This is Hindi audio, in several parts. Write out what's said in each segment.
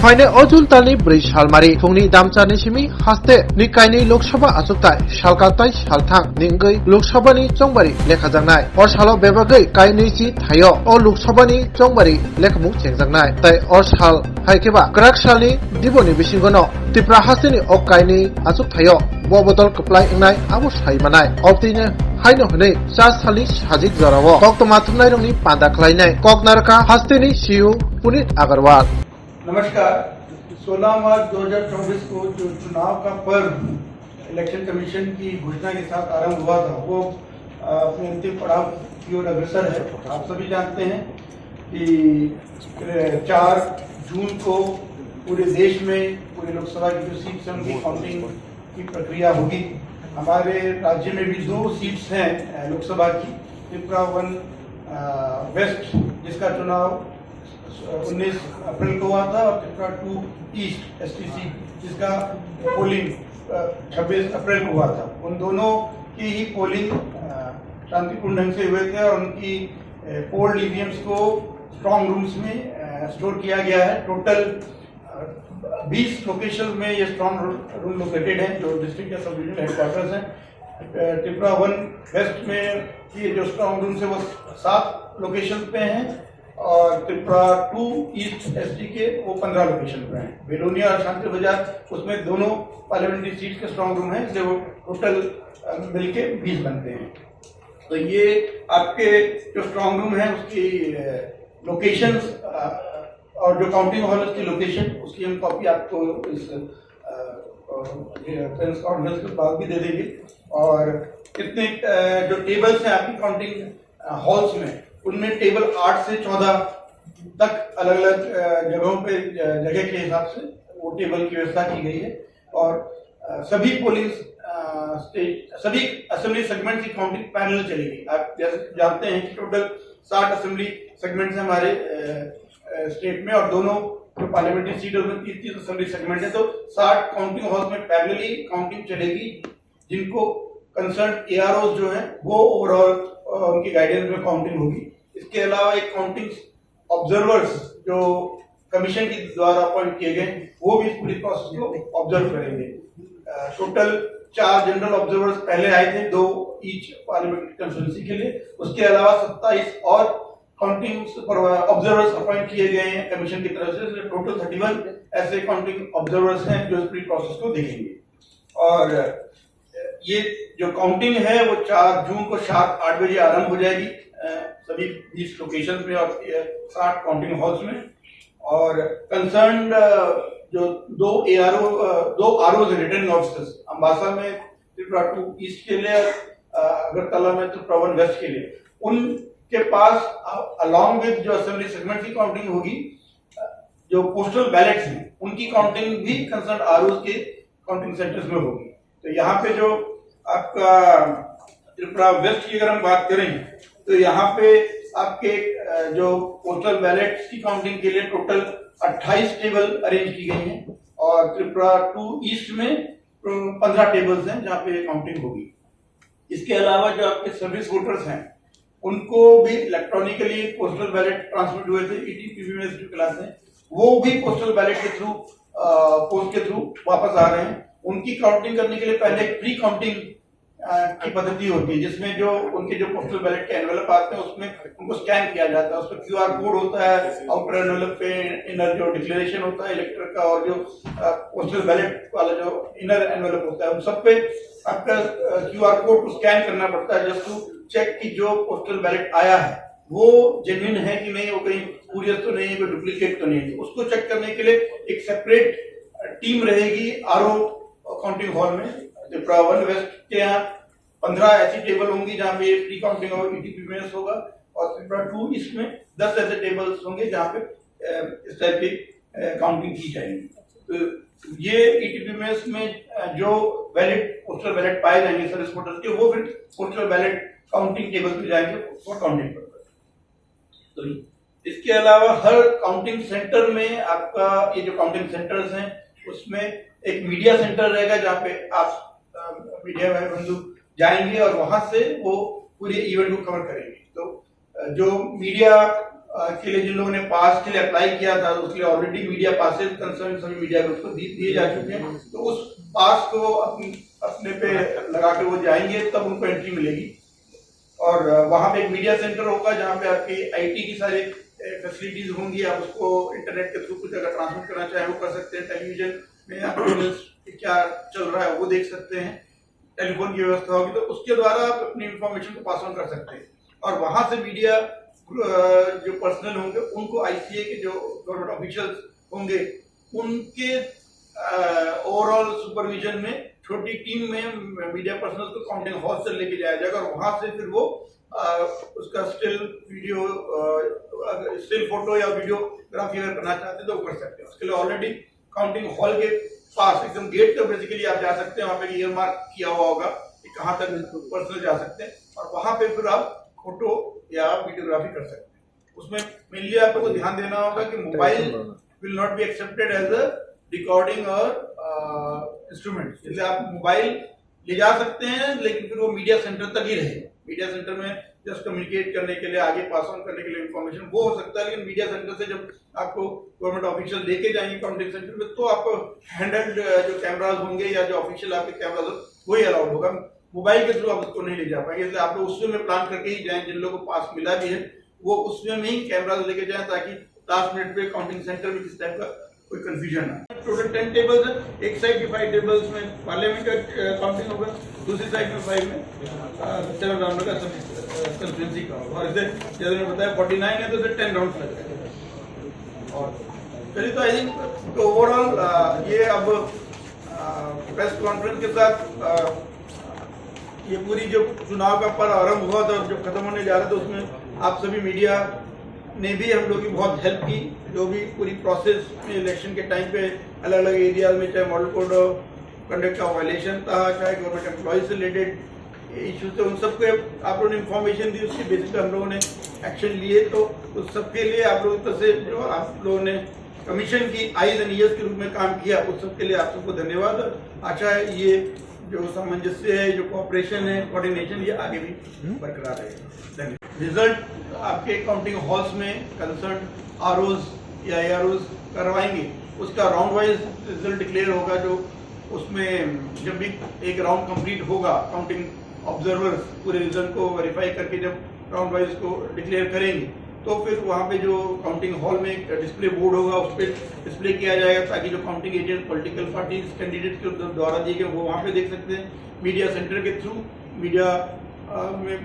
फाइने अजुल तालनि 4 सालमारि फुंनि दामचानि सिमि हास्ते निकायनि लोकसभा आचुकताय सालकाताय सालथां निंगै लोकसभानि चंबारि लेखाजांनाय और सालाव बेबागै कायनैसि थायो ओ लोकसभानि चंबारि लेखामु चेंजांनाय ताय और साल हायकेबा ग्राक सालनि दिबोनि बिसिंगनो तिप्रा हास्तेनि ओ कायनि आचुक थायो बदल कप्लाय इंनाय आबो सायमानाय अबतिनो हायनो हनै 4 सालनि साजिक जरावो कक्तमा थुमनाय रंनि पांदा खलायनाय ककनारका हास्तेनि सीईओ पुनीत अग्रवाल। नमस्कार। 16 मार्च 2024 को जो चुनाव का पर्व इलेक्शन कमीशन की घोषणा के साथ आरंभ हुआ था वो अपने अंतिम पड़ाव की ओर अग्रसर है। आप सभी जानते हैं कि 4 जून को पूरे देश में पूरे लोकसभा की जो सीट्स हैं उनकी काउंटिंग की प्रक्रिया होगी। हमारे राज्य में भी 2 सीट्स हैं लोकसभा की, त्रिपुरा 1 वेस्ट जिसका चुनाव 19 अप्रैल को हुआ था और त्रिपुरा 2 ईस्ट एसटीसी जिसका पोलिंग 26 अप्रैल को हुआ था। उन दोनों की ही पोलिंग शांतिपूर्ण ढंग से हुए थे और उनकी पोल्ड ईवीएम्स को स्ट्रॉन्ग रूम्स में स्टोर किया गया है। टोटल 20 लोकेशन में ये स्ट्रॉन्ग रूम लोकेटेड हैं जो डिस्ट्रिक्ट या सब डिविजनल हेडक्वार्टर्स हैं। त्रिपुरा 1 वेस्ट में ये जो स्ट्रॉन्ग रूम्स है वो 7 लोकेशन पे हैं और त्रिपुरा 2 ईस्ट एसटी के वो 15 लोकेशन पे हैं। बेलोनिया और शांति बाजार उसमें दोनों पार्लियामेंट्री सीट के स्ट्रॉन्ग रूम हैं, इसलिए वो टोटल मिलके 20 बनते हैं। तो ये आपके जो स्ट्रॉन्ग रूम है उसकी लोकेशंस और जो काउंटिंग हॉल उसकी लोकेशन उसकी हम कॉपी आपको इस प्रेस कॉन्फ्रेंस के बाद भी दे देंगे। और कितने जो टेबल्स हैं आपकी काउंटिंग हॉल्स में उनमें टेबल 8 से 14 तक अलग अलग जगहों पे जगह के हिसाब से वो टेबल की व्यवस्था की गई है। और सभी पोलिंग सभी असेंबली सेगमेंट की काउंटिंग पैरेलल चलेगी। आप जैसे जानते हैं कि टोटल 60 असेंबली सेगमेंट्स हैं हमारे स्टेट में और दोनों जो पार्लियामेंट्री सीट है उसमें 30 असेंबली सेगमेंट है। तो 60 काउंटिंग हॉल्स में पैरेलली काउंटिंग चलेगी जिनको कंसर्न एआरओ जो है वो ओवरऑल उनकी गाइडेंस में काउंटिंग होगी। इसके अलावा एक काउंटिंग ऑब्जर्वर्स जो कमीशन के द्वारा अपॉइंट किए गए वो भी इस पूरी प्रोसेस को ऑब्जर्व करेंगे। टोटल 4 जनरल ऑब्जर्वर्स पहले आए थे, 2 ईच पार्लियामेंट्री कंस्टिट्यूंसी के लिए। उसके अलावा 27 और काउंटिंग ऑब्जर्वर्स अपॉइंट किए गए हैं कमीशन की तरफ से। टोटल 31 ऐसे काउंटिंग ऑब्जर्वर्स हैं जो इस पूरी प्रोसेस को देखेंगे। और ये जो काउंटिंग है वो 4 जून को शाम 8 बजे आरंभ हो जाएगी सभी 20 लोकेशन में और 60 काउंटिंग हॉल्स में। और कंसर्न जो 2 आरओ रिटर्निंग ऑफिसर्स अम्बासा में त्रिपुरा 2 ईस्ट के लिए, अगरतला में त्रिपुरा 1 वेस्ट के लिए, उनके पास अलॉन्ग विद जो असेंबली सेगमेंट की काउंटिंग होगी, जो पोस्टल बैलेट्स हैं उनकी काउंटिंग भी कंसर्न आरओ के काउंटिंग सेंटर्स में होगी। तो यहाँ पे जो आपका त्रिपुरा वेस्ट की अगर हम बात करें तो यहाँ पे आपके जो पोस्टल बैलेट्स की काउंटिंग के लिए टोटल 28 टेबल अरेंज की गई हैं और त्रिपुरा 2 ईस्ट में 15 टेबल्स हैं जहाँ पे काउंटिंग होगी। इसके अलावा जो आपके सर्विस वोटर्स हैं उनको भी इलेक्ट्रॉनिकली पोस्टल बैलेट ट्रांसमिट हुए थे ईटीपीवी में क्लास में, वो भी पोस्टल बैलेट के थ्रू पोस्ट के थ्रू वापस आ रहे हैं। उनकी काउंटिंग करने के लिए पहले एक प्री काउंटिंग की पद्धति होती है जिसमें जो उनके जो पोस्टल बैलेट के एनवेलप आते हैं उसमें उनको स्कैन किया जाता है। उसमें क्यूआर कोड होता है, आउटर एनवेलप पे इनर जो डिक्लेरेशन होता है इलेक्टर का और जो पोस्टल बैलेट वाला जो इनर एनवेलप होता है उन सब पे आपका क्यूआर कोड को स्कैन करना पड़ता है जस्ट टू चेक कि जो पोस्टल बैलेट आया है वो जेन्युइन है कि नहीं, वो कहीं स्पूरियस तो नहीं है, कोई डुप्लीकेट तो नहीं है। उसको चेक करने के लिए एक सेपरेट टीम रहेगी आरओ काउंटिंग हॉल में। त्रिपुरा 1 वेस्ट के यहाँ 15 ऐसी टेबल होंगी जहाँ पे प्री काउंटिंग और ईटीपीएमएस होगा और त्रिपुरा 2 ईस्ट में 10 ऐसे टेबल्स होंगे जहाँ पे इस टाइप की काउंटिंग की जाएगी। तो ये ईटीपीएमएस में जो वैलिड पोस्टल बैलेट पाए जाएंगे सर्विस वोटर्स के वो फिर पोस्टल बैलेट काउंटिंग टेबल पे जाएंगे फॉर काउंटिंग पर्पस। तो इसके अलावा हर काउंटिंग सेंटर में आपका ये जो काउंटिंग सेंटर्स हैं उसमें एक मीडिया सेंटर रहेगा जहाँ पे आप मीडिया भाई बंधु जाएंगे और वहां से वो पूरे इवेंट को कवर करेंगे। तो जो मीडिया के लिए जिन लोगों ने पास के लिए अप्लाई किया था उसके लिए ऑलरेडी मीडिया पासेज कंसर्न सभी मीडिया ग्रुप को दिए जा चुके हैं, तो उस पास को अपने पे लगा के वो जाएंगे तब उनको एंट्री मिलेगी। और वहां पे एक मीडिया सेंटर होगा जहां पे आपकी आईटी की सारी फैसिलिटीज होंगी, आप उसको इंटरनेट के थ्रू कुछ अगर ट्रांसमिट करना चाहें वो कर सकते हैं, टेलीविजन में आप क्या चल रहा है वो देख सकते हैं, टेलीफोन की व्यवस्था होगी तो उसके द्वारा आप अपनी इंफॉर्मेशन को पास ऑन कर सकते हैं। और वहां से मीडिया जो पर्सनल होंगे उनको आईसीए के जो गवर्नमेंट ऑफिशियल्स होंगे उनके ओवरऑल सुपरविजन में छोटी टीम में मीडिया पर्सनल को काउंटिंग हॉल से लेके जाया जाएगा और वहां से फिर वो उसका स्टिल वीडियो स्टिल फोटो या वीडियोग्राफी अगर करना चाहते हैं तो वो कर सकते हैं। उसके लिए ऑलरेडी काउंटिंग हॉल के पास एकदम गेट पे बेसिकली आप जा सकते हैं, वहां पे ईयर मार्क किया हुआ होगा कि कहाँ तक पर्सनल जा सकते हैं और वहां पे फिर आप फोटो या वीडियोग्राफी कर सकते हैं। उसमें मेनली आपको ध्यान देना होगा कि mobile will not be accepted as a recording और इंस्ट्रूमेंट, इसलिए आप मोबाइल ले जा सकते हैं लेकिन फिर वो मीडिया सेंटर तक ही रहे। मीडिया सेंटर में जस्ट कम्युनिकेट करने के लिए, आगे पास ऑन करने के लिए इंफॉर्मेशन वो हो सकता है, लेकिन मीडिया सेंटर से जब आपको गवर्नमेंट ऑफिशियल लेके जाएंगे काउंटिंग सेंटर में तो आपको हैंडल्ड जो कैमराज होंगे या जो ऑफिशियल आपके कैमराज वही अलाउड होगा। मोबाइल के थ्रू आप उसको नहीं ले जा पाएंगे, इसलिए आप लोग उसमें में प्लान करके ही जाएं। जिन लोगों को पास मिला भी है वो उसमें में ही कैमराज लेके जाएं ताकि लास्ट मिनट पे काउंटिंग सेंटर में किस टाइप का कोई कंफ्यूजन ना। टोटल 10 टेबल्स है, एक साइड की 5 टेबल्स में पार्लियामेंट का काउंटिंग होगा, दूसरी साइड में 5 में 7 राउंड का कंस्टिट्यूंसी का होगा और इसे जैसे मैंने बताया 49 है तो इसे 10 राउंड लगेगा। और चलिए तो आई थिंक ओवरऑल ये अब प्रेस कॉन्फ्रेंस के साथ ये पूरी जो चुनाव का पर्व आरंभ हुआ था जो खत्म होने जा रहा था उसमें आप सभी मीडिया ने भी हम लोग की बहुत हेल्प की। जो भी पूरी प्रोसेस में इलेक्शन के टाइम पे अलग अलग एरियाज में चाहे मॉडल कोड ऑफ कंडक्ट का वायलेशन था, चाहे गवर्नमेंट एम्प्लॉय से रिलेटेड इश्यूज थे, उन सबको आप लोगों ने इन्फॉर्मेशन दी, उसके बेसिस पे हम लोगों ने एक्शन लिए। तो उस सबके लिए आप लोगों की तरफ से जो आप लोगों ने कमीशन की आईज एंड ईयर्स के रूप में काम किया उस सबके लिए आप सबको धन्यवाद। आशा है ये जो सामंजस्य है, जो कोऑपरेशन है, कोऑर्डिनेशन ये आगे भी बरकरार रहेगा। रिजल्ट आपके काउंटिंग हॉल्स में कंसर्न आरओज या एआरओज करवाएंगे, उसका राउंड वाइज रिजल्ट डिक्लेयर होगा। जो उसमें जब भी एक राउंड कंप्लीट होगा काउंटिंग ऑब्जर्वर्स पूरे रिजल्ट को वेरीफाई करके जब राउंड वाइज को डिक्लेयर करेंगे तो फिर वहाँ पे जो काउंटिंग हॉल में एक डिस्प्ले बोर्ड होगा उस पर डिस्प्ले किया जाएगा ताकि जो counting agent political parties candidate के द्वारा दिए गए वो वहाँ पे देख सकते हैं। मीडिया सेंटर के थ्रू मीडिया में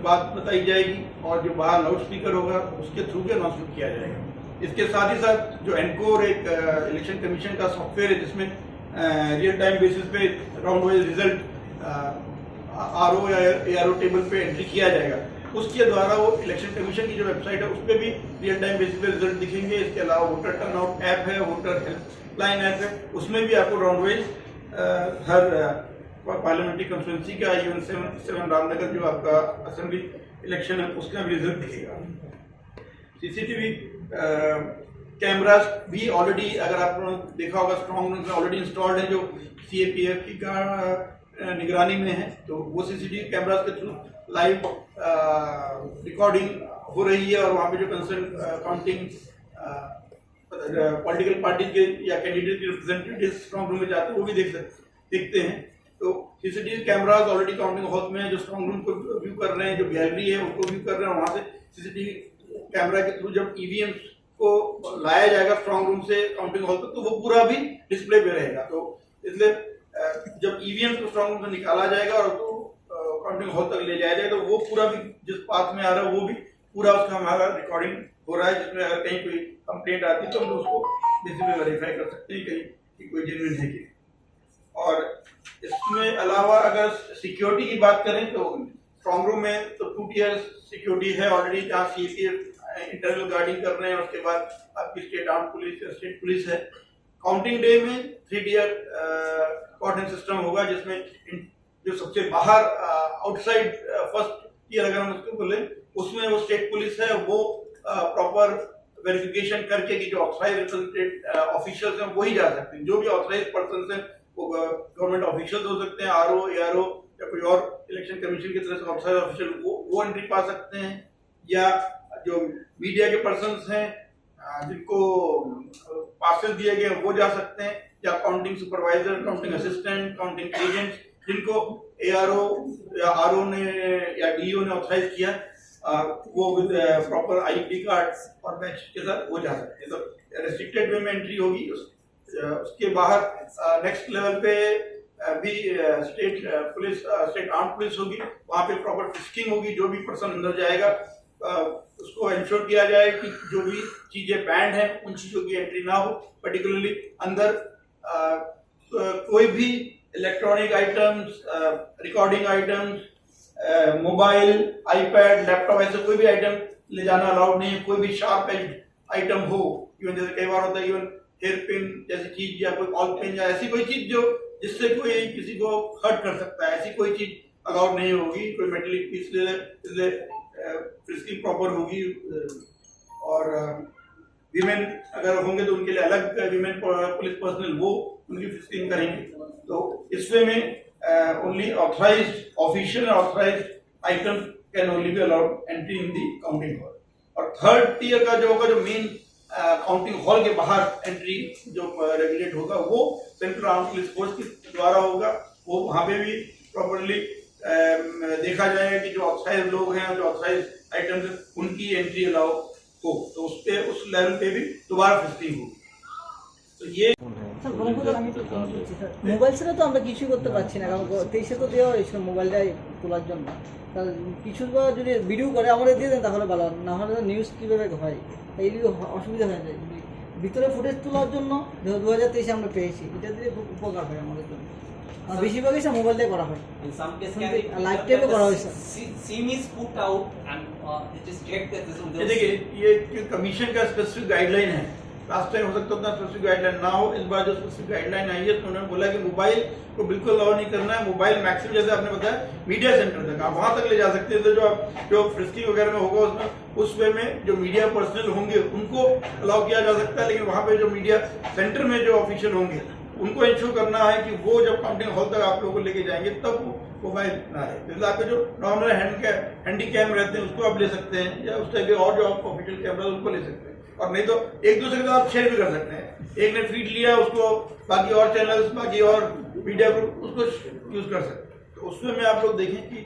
बात बताई जाएगी और जो बाहर लाउड स्पीकर होगा उसके थ्रू भी अनाउंसमेंट किया जाएगा। इसके साथ ही साथ जो एनकोर एक इलेक्शन कमीशन का सॉफ्टवेयर है जिसमें रियल टाइम बेसिस पे राउंड वाइज रिजल्ट आरओ या एआरओ टेबल पे एंट्री किया जाएगा, उसके द्वारा वो इलेक्शन कमीशन की जो वेबसाइट है उस पर भी रियल टाइम बेसिस पे रिजल्ट दिखेंगे। इसके अलावा वोटर टर्नआउट ऐप है, वोटर हेल्पलाइन ऐप है, उसमें भी आपको राउंड वाइज हर पार्लियामेंट्री कंस्टिट्यूंसी का इवन 7 रामनगर जो आपका असेंबली इलेक्शन है उसका भी रिजल्ट दिखेगा। सीसीटीवी कैमरास भी ऑलरेडी अगर आप लोगों ने देखा होगा स्ट्रॉन्ग रूम में ऑलरेडी इंस्टॉल्ड है जो सीएपीएफ की निगरानी में है, तो वो सीसीटीवी कैमरास के थ्रू लाइव रिकॉर्डिंग हो रही है और वहाँ पे जो कंसर्न काउंटिंग पॉलिटिकल पार्टी के या कैंडिडेट के रिप्रेजेंटेटिव स्ट्रॉन्ग रूम में जाते हैं वो भी देखते हैं। तो CCTV cameras already counting hall में है, जो स्ट्रॉन्ग रूम को व्यू कर रहे हैं, जो गैलरी है उनको व्यू कर रहे हैं, वहाँ से सीसीटीवी कैमरा के थ्रू जब ईवीएम को लाया जाएगा स्ट्रॉन्ग रूम से काउंटिंग हॉल तक तो वो पूरा भी डिस्प्ले पे रहेगा। तो इसलिए जब ईवीएम को स्ट्रॉन्ग रूम से निकाला जाएगा और तो काउंटिंग हॉल तक ले जाया जाएगा तो वो पूरा भी जिस पाथ में आ रहा है वो भी पूरा उसका हमारा रिकॉर्डिंग हो रहा है, जिसमें अगर कहीं कोई कंप्लेंट आती है तो हम उसको बेसिस पे वेरीफाई कर सकते हैं कि कोई जेन्युइन है कि। और इसमें अलावा अगर सिक्योरिटी की बात करें तो स्ट्रॉन्ग रूम में तो 2 टियर सिक्योरिटी है ऑलरेडी, जहाँ सीसीटीवी इंटरनल गार्डिंग कर रहे हैं, उसके बाद आपकी स्टेट आर्म पुलिस या स्टेट पुलिस है। काउंटिंग डे में 3 टियर कॉर्डन सिस्टम होगा जिसमें जो सबसे बाहर आउटसाइड फर्स्ट टियर अगर हम उसको बोले उसमें वो स्टेट पुलिस है, वो प्रॉपर वेरिफिकेशन करके कि जो ऑथराइज रिप्रेजेंटेड ऑफिशियल्स हैं वही जा सकते हैं। जो भी ऑथराइज पर्सन हैं वो गवर्नमेंट ऑफिशियल्स हो सकते हैं, आरओ एआरओ या कोई और इलेक्शन कमीशन की तरफ से ऑथराइज ऑफिशियल वो एंट्री पा सकते हैं, या जो मीडिया के पर्सन्स हैं जिनको पासेस दिए गए वो जा सकते हैं, या counting supervisor, counting assistant, counting agent जिनको ARO या RO ने या DO ने ऑथराइज किया, वो विद प्रॉपर ID कार्ड और बैच के साथ वो जा सकते हैं। तो रेस्ट्रिक्टेड वे में एंट्री होगी। उसके बाहर नेक्स्ट लेवल पे भी state police, state arm police होगी, वहाँ पे प्रॉपर फिस्किंग होगी। जो भी पर्सन अंदर जाएगा उसको इंश्योर किया जाए कि जो भी चीजें बैंड हैं उन चीजों की एंट्री ना हो। पर्टिकुलरली अंदर कोई भी electronic items, recording items, mobile, iPad, laptop, ऐसे कोई भी आइटम ले जाना अलाउड नहीं है। कोई भी शार्प एज आइटम हो, इवन जैसे कई बार होता है इवन हेयर पिन जैसी चीज या कोई ऑल पेन या ऐसी कोई चीज जो जिससे कोई किसी को हर्ट कर सकता है, ऐसी कोई चीज अलाउड नहीं होगी। कोई मेटेलिक पीस ले इसलिए फ्रिस्किंग प्रॉपर होगी। और वीमेन अगर होंगे तो उनके लिए अलग वीमेन पुलिस पर्सनल वो उनकी फ्रिस्किंग करेंगे। तो इस वे में only authorised official authorised item can only be allowed entry in the counting hall. और थर्ड टियर का जो होगा, जो मेन काउंटिंग हॉल के बाहर एंट्री जो रेगुलेट होगा वो सेंट्रल आर्म पुलिस फोर्स के द्वारा होगा। वो वहां पे भी प्रॉपरली देखा जाएगा कि जो ऑथराइज लोग हैं, जो ऑथराइज आइटम्स उनकी एंट्री अलाउ हो, तो उस पे उस लेवल पे भी दोबारा फिस्किंग होगी। तो ये মোবাইল ছাড়া তো আমরা কিছু করতে পারছি না, কারণ 23-এ তো দেওয়া হয়েছিল মোবাইলটাই তোলার জন্য। কিছু যদি ভিডিও করে আমাদের দিয়ে দেন তাহলে ভালো, না হলে নিউজ কীভাবে হয় এই অসুবিধা হয়ে যায়। ভিতরে ফুটেজ তোলার জন্য 2023-এ আমরা পেয়েছি, এটা দিয়ে খুব উপকার হয় আমাদের জন্য। বেশিরভাগই সব মোবাইল দিয়ে করা হয়, লাইভ টাইপে করা হয়েছে। SIM is put out and it is checked that this ये देखिए, ये कमीशन का स्पेसिफिक गाइडलाइन है। लास्ट टाइम हो सकता उतना स्पेसिफिक गाइडलाइन ना हो, इस बार जो स्पेसिफिक गाइडलाइन आई है तो उन्होंने बोला कि मोबाइल को बिल्कुल अलाउ नहीं करना है। मोबाइल मैक्सिमम जैसे आपने बताया मीडिया सेंटर तक आप वहां तक ले जा सकते हैं। तो जो फ्रिस्किंग वगैरह में होगा उसमें उस वे में जो मीडिया पर्सनल होंगे उनको अलाउ किया जा सकता है, लेकिन वहां पे जो मीडिया सेंटर में जो ऑफिशियल होंगे उनको इंश्योर करना है कि वो जब काउंटिंग हॉल तक आप लोगों को लेके जाएंगे तब मोबाइल ना रहे। जैसे आपके जो नॉर्मल हैंडी कैम रहते हैं उसको आप ले सकते हैं, या उस टाइप के और जो आप ऑफिशियल कैमरा उनको ले सकते हैं। और नहीं तो एक दूसरे के साथ शेयर भी कर सकते हैं। एक ने फीड लिया उसको बाकी और चैनल्स, बाकी और मीडिया ग्रुप उसको यूज कर सकते हैं। तो उसमें में आप लोग देखें कि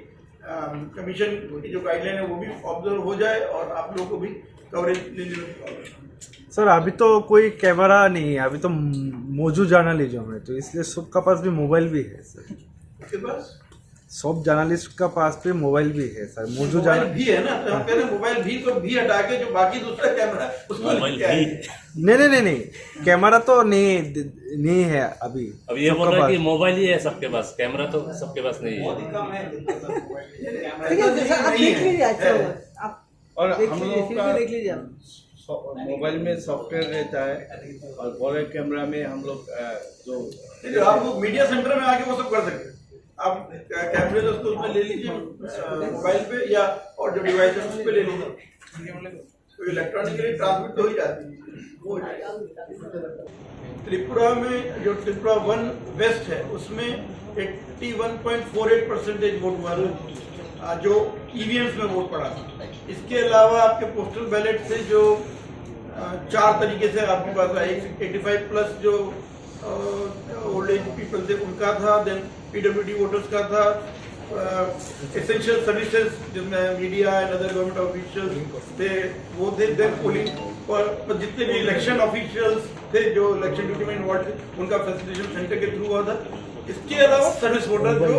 कमीशन की जो गाइडलाइन है वो भी ऑब्जर्व हो जाए और आप लोगों को भी कवरेज लेने में। सर अभी तो कोई कैमरा नहीं है, अभी तो मौजूद जर्नलिज्म है, तो इसलिए सबका पास भी मोबाइल भी है सर। उसके पास सब जर्नलिस्ट का पास भी मोबाइल भी है सर। मौजूद मोबाइल भी है ना, तो हम कह रहे हैं मोबाइल भी को भी हटा के जो बाकी दूसरा कैमरा है उसको लेके आए। नहीं कैमरा तो नहीं है अभी ये बोल रहा है कि मोबाइल ही है सबके पास, कैमरा तो सबके पास नहीं है। ठीक है सर, आप देख लीजिए। अच्छा और देख हम लीजिए, लोग फिर का भी देख लीजिए आप। मोबाइल में सॉफ्टवेयर रहता है और बड़े कैमरा में हम लोग जो आप लोग मीडिया सेंटर में आके वो सब कर सकते हैं। आप कैमरे जो उसको उसमें ले लीजिए मोबाइल पे, या और जो डिवाइस है उस पे ले लीजिए, तो इलेक्ट्रॉनिकली ट्रांसमिट हो ही जाती है वो। त्रिपुरा में जो त्रिपुरा 1 वेस्ट है उसमें 81.48% वोट हुआ जो ईवीएम्स में वोट पड़ा। इसके अलावा आपके पोस्टल बैलेट से जो 4 तरीके से आपके पास 85 प्लस जो ओल्ड एज पीपल थे उनका था, देन PWD वोटर्स का था, एसेंशियल सर्विसेज जिसमें media and other government officials थे वो थे, देन पोलिंग पर जितने भी इलेक्शन ऑफिशियल्स थे जो इलेक्शन ड्यूटी में इन्वॉल्व थे उनका फैसिलिटेशन सेंटर के थ्रू हुआ था। इसके अलावा सर्विस वोटर जो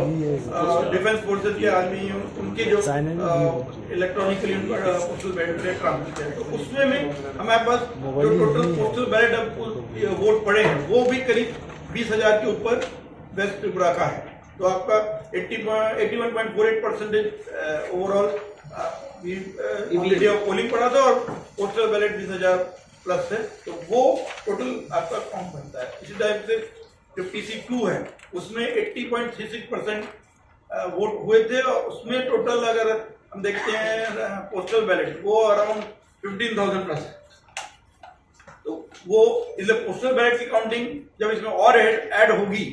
डिफेंस फोर्सेज के आदमी उनके जो इलेक्ट्रॉनिकली पोस्टल बैलेट ट्रांसमिट है, तो उसमें में हमारे पास जो टोटल पोस्टल बैलेट वोट पड़े हैं वो भी करीब 20,000 के ऊपर वेस्ट त्रिपुरा का है। तो आपका 81.48% ओवरऑल पोलिंग पड़ा था और पोस्टल बैलेट 20,000 प्लस है, तो वो टोटल आपका काउंट बनता है। इसी टाइप से जो PC2 है उसमें 80.36% वोट हुए थे और उसमें टोटल अगर हम देखते हैं पोस्टल बैलेट वो अराउंड 15,000 प्लस है। तो वो इसलिए पोस्टल बैलेट की काउंटिंग जब इसमें और ऐड होगी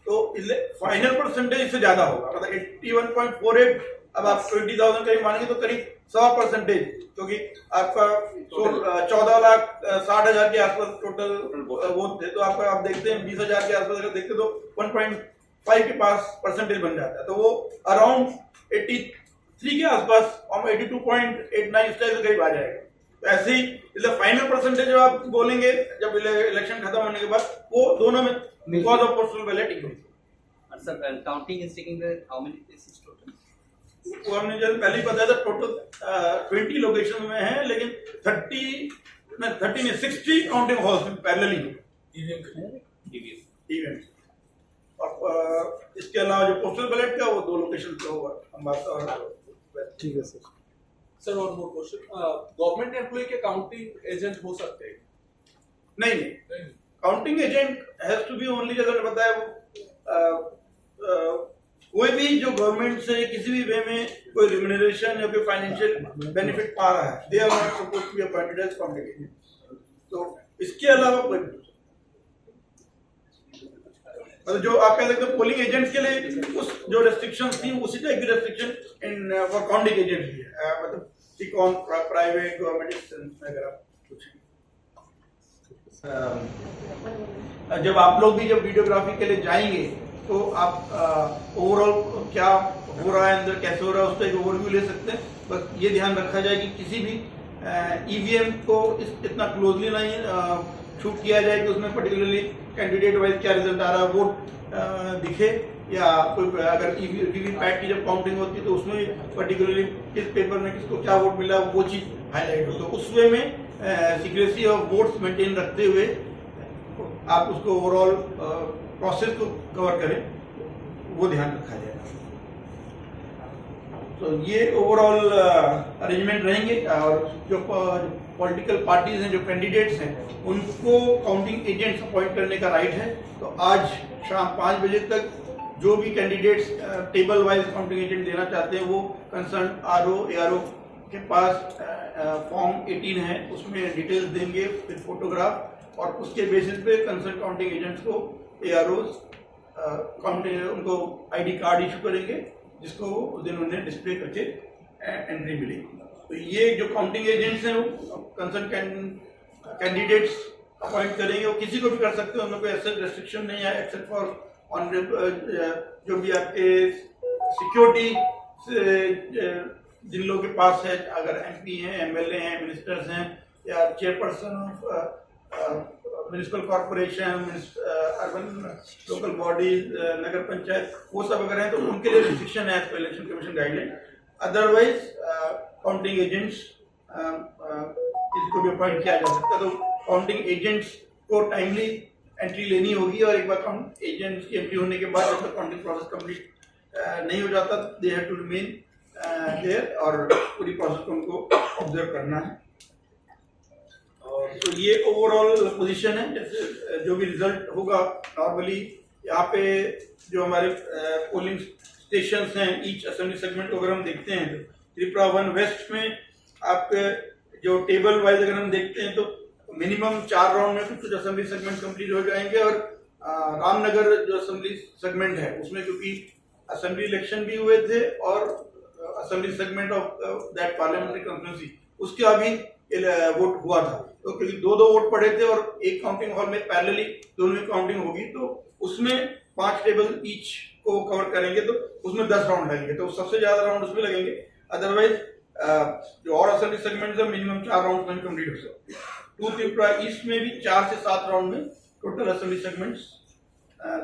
तो इसलिए फाइनल परसेंटेज इससे ज्यादा होगा। मतलब 81.48 अब आप 20,000 करीब मानेंगे तो करीब 100%। क्योंकि आपका 14,60,000 के आसपास टोटल वोट थे, तो आपका आप देखते हैं 20,000 के आसपास अगर देखते तो 1.5 के पास परसेंटेज बन जाता है, तो वो अराउंड 83 के आसपास हम 82.89 इस टाइप से करीब आ जाएगा। तो ऐसे ही इसलिए फाइनल परसेंटेज जो आप बोलेंगे जब इलेक्शन खत्म होने के बाद, वो दोनों में because of postal ballot increase. And sir, counting is taking the how many places total? वो हमने जब पहले ही बताया था, टोटल 20 लोकेशन में है, लेकिन 60 काउंटिंग हॉल्स में पैरेलली इवेंट। और इसके अलावा जो पोस्टल बैलेट का वो 2 लोकेशन पे होगा। हम बात और ठीक है सर। सर और मोर क्वेश्चन, गवर्नमेंट एम्प्लॉय के काउंटिंग एजेंट हो सकते हैं? नहीं, counting agent has to be only, जैसा मैंने बताया, वो कोई भी जो गवर्नमेंट से किसी भी वे में कोई रिम्यूनरेशन या कोई फाइनेंशियल बेनिफिट पा रहा है, they are not supposed to be appointed as counting agent. तो इसके अलावा कोई, मतलब जो आप कह सकते हैं पोलिंग एजेंट्स के लिए उस जो रेस्ट्रिक्शंस थी उसी टाइप की restriction in for counting agent भी है, मतलब सिकॉन प्राइवेट गवर्नमेंट अगर आप पूछें। जब आप लोग भी जब वीडियोग्राफी के लिए जाएंगे तो आप ओवरऑल क्या हो रहा है अंदर, कैसे हो रहा है, उसका एक ओवरव्यू ले सकते हैं। बस ये ध्यान रखा जाए कि किसी भी ईवीएम को इतना क्लोजली नहीं शूट किया जाए कि उसमें पर्टिकुलरली कैंडिडेट वाइज क्या रिजल्ट आ रहा है वोट दिखे, या कोई अगर वीवीपैट की जब काउंटिंग होती है तो उसमें पर्टिकुलरली किस पेपर में किसको क्या वोट मिला वो चीज हाईलाइट हो। तो उस वे में सीक्रेसी ऑफ वोट्स मेंटेन रखते हुए आप उसको ओवरऑल प्रोसेस को कवर करें, वो ध्यान रखा जाएगा। तो ये ओवरऑल अरेंजमेंट रहेंगे। और जो पॉलिटिकल पार्टीज हैं, जो कैंडिडेट्स हैं, उनको काउंटिंग एजेंट्स अपॉइंट करने का राइट है। तो आज शाम 5 बजे तक जो भी candidates table wise counting agent देना चाहते हैं वो कंसर्न आरओ एआरओ के पास फॉर्म 18 है, उसमें डिटेल्स देंगे फिर फोटोग्राफ, और उसके बेसिस पे कंसर्न काउंटिंग एजेंट्स को एआरओज काउंटिंग उनको आईडी कार्ड इशू करेंगे, जिसको उस दिन उन्हें डिस्प्ले करके एंट्री मिलेगी। तो ये जो काउंटिंग एजेंट्स हैं वो कंसर्न कैंडिडेट्स अपॉइंट करेंगे, वो किसी को भी कर सकते हैं, उनमें कोई ऐसा रेस्ट्रिक्शन नहीं है एक्सेप्ट फॉर ऑन जो भी आपके सिक्योरिटी से जिन लोगों के पास है, अगर एमपी हैं, एमएलए हैं, मिनिस्टर्स हैं, या chairperson of municipal corporation, urban local bodies, नगर पंचायत, वो सब अगर हैं तो उनके लिए रिस्ट्रिक्शन है as per election commission guideline. Otherwise counting agents इसको भी अपॉइंट किया जा सकता है। तो काउंटिंग एजेंट्स को टाइमली एंट्री लेनी होगी, और एक बार काउंट एजेंट्स की एंट्री होने के बाद जब तक काउंटिंग प्रोसेस कंप्लीट नहीं हो जाता, they have to remain there, और पूरी प्रोसेस को उनको ऑब्जर्व करना है। तो ये ओवरऑल पोजीशन है। जैसे जो भी रिजल्ट होगा, नॉर्मली यहाँ पे जो हमारे पोलिंग स्टेशंस हैं ईच असेंबली सेगमेंट को अगर हम देखते हैं, त्रिपुरा 1 वेस्ट में आपके जो टेबल वाइज अगर हम देखते हैं तो मिनिमम 4 राउंड में कुछ असेंबली सेगमेंट कंप्लीट हो जाएंगे। और रामनगर जो असेंबली सेगमेंट है उसमें क्योंकि असेंबली इलेक्शन भी हुए थे और assembly segment of that parliamentary constituency उसके अभी वोट हुआ था, तो क्योंकि 2-2 वोट पड़े थे और एक काउंटिंग हॉल में पैरेलली दोनों में काउंटिंग होगी, तो उसमें 5 टेबल ईच को कवर करेंगे, तो उसमें 10 राउंड लगेंगे, तो सबसे ज्यादा राउंड उसमें लगेंगे। अदरवाइज जो और असेंबली सेगमेंट है मिनिमम 4 राउंड में कंप्लीट हो सकते हैं। 2 त्रिपुरा ईस्ट में भी 4 से 7 राउंड में टोटल असेंबली सेगमेंट्स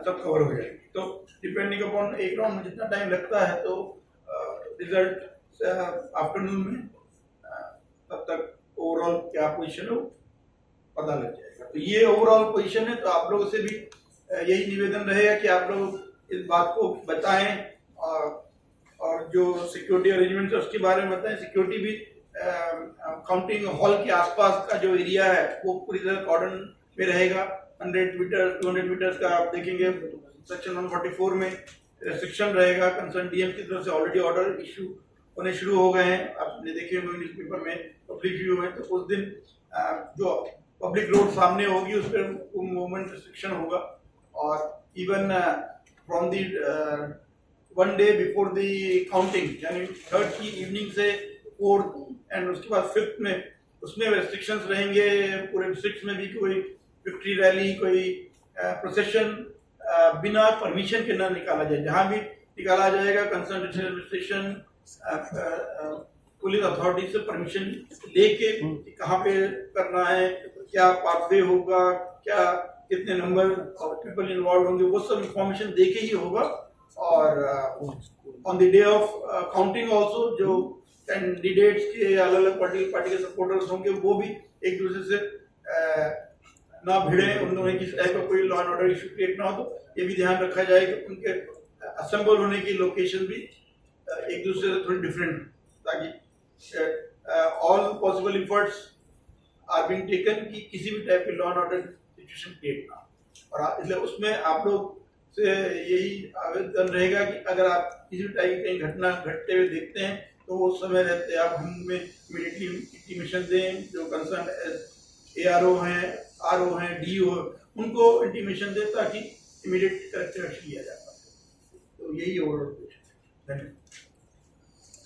सब कवर हो जाएंगे। तो डिपेंडिंग अपॉन एक राउंड में जितना टाइम लगता है, तो रिजल्ट आफ्टरनून में तब तक ओवरऑल क्या पोजीशन हो पता लग जाएगा। तो ये ओवरऑल पोजीशन है। तो आप लोगों से भी यही निवेदन रहेगा कि आप लोग इस बात को बताएं, और जो सिक्योरिटी अरेंजमेंट है उसके बारे में बताएं। सिक्योरिटी भी काउंटिंग हॉल के आसपास का जो एरिया है वो पूरी तरह कॉर्डन में रहेगा। 100 मीटर 200 मीटर्स का आप देखेंगे सेक्शन 144 में रेस्ट्रिक्शन रहेगा। कंसर्न डीएम की तरफ से ऑलरेडी ऑर्डर इशू होने शुरू हो गए हैं, आपने देखे होंगे न्यूज़पेपर में, पब्लिक व्यू में। तो उस दिन जो पब्लिक रोड सामने होगी उस पर मूवमेंट रिस्ट्रिक्शन होगा। और even from the 1 day before the counting, यानी 3rd की इवनिंग से फोर्थ एंड उसके बाद फिफ्थ में उसमें रेस्ट्रिक्शंस रहेंगे। पूरे डिस्ट्रिक्ट में भी कोई विक्ट्री रैली, कोई प्रोसेशन बिना परमिशन के ना निकाला जाए। जहां भी निकाला जाएगा कंसर्न एडमिनिस्ट्रेशन पुलिस अथॉरिटी से परमिशन लेके कहाँ पे करना है, क्या पाथवे होगा, क्या कितने नंबर ऑफ पीपल इन्वॉल्व होंगे, वो सब इंफॉर्मेशन देके ही होगा। और on the day of counting also जो कैंडिडेट्स के अलग अलग पार्टी के सपोर्टर्स होंगे वो भी एक दूसरे से ना भिड़े, उन दोनों किसी टाइप का कोई law and order issue create ना हो। तो ये भी ध्यान रखा जाए कि उनके असेंबल होने की लोकेशन भी एक दूसरे से थोड़ी डिफरेंट, ताकि all possible efforts are being taken कि किसी भी टाइप की law and order situation create ना हो। और इसलिए उसमें आप लोग से यही आवेदन रहेगा कि अगर आप किसी भी टाइप की कहीं घटना घटते हुए देखते हैं तो उस समय रहते आप हमें इमीडिएटली इंटीमेशन दें। जो कंसर्न ARO हैं, RO हैं, DO उनको इंटीमेशन दें ताकि इमीडिएट करेक्टिव एक्शन लिया जा पाए। तो यही ओवरऑल धन्यवाद।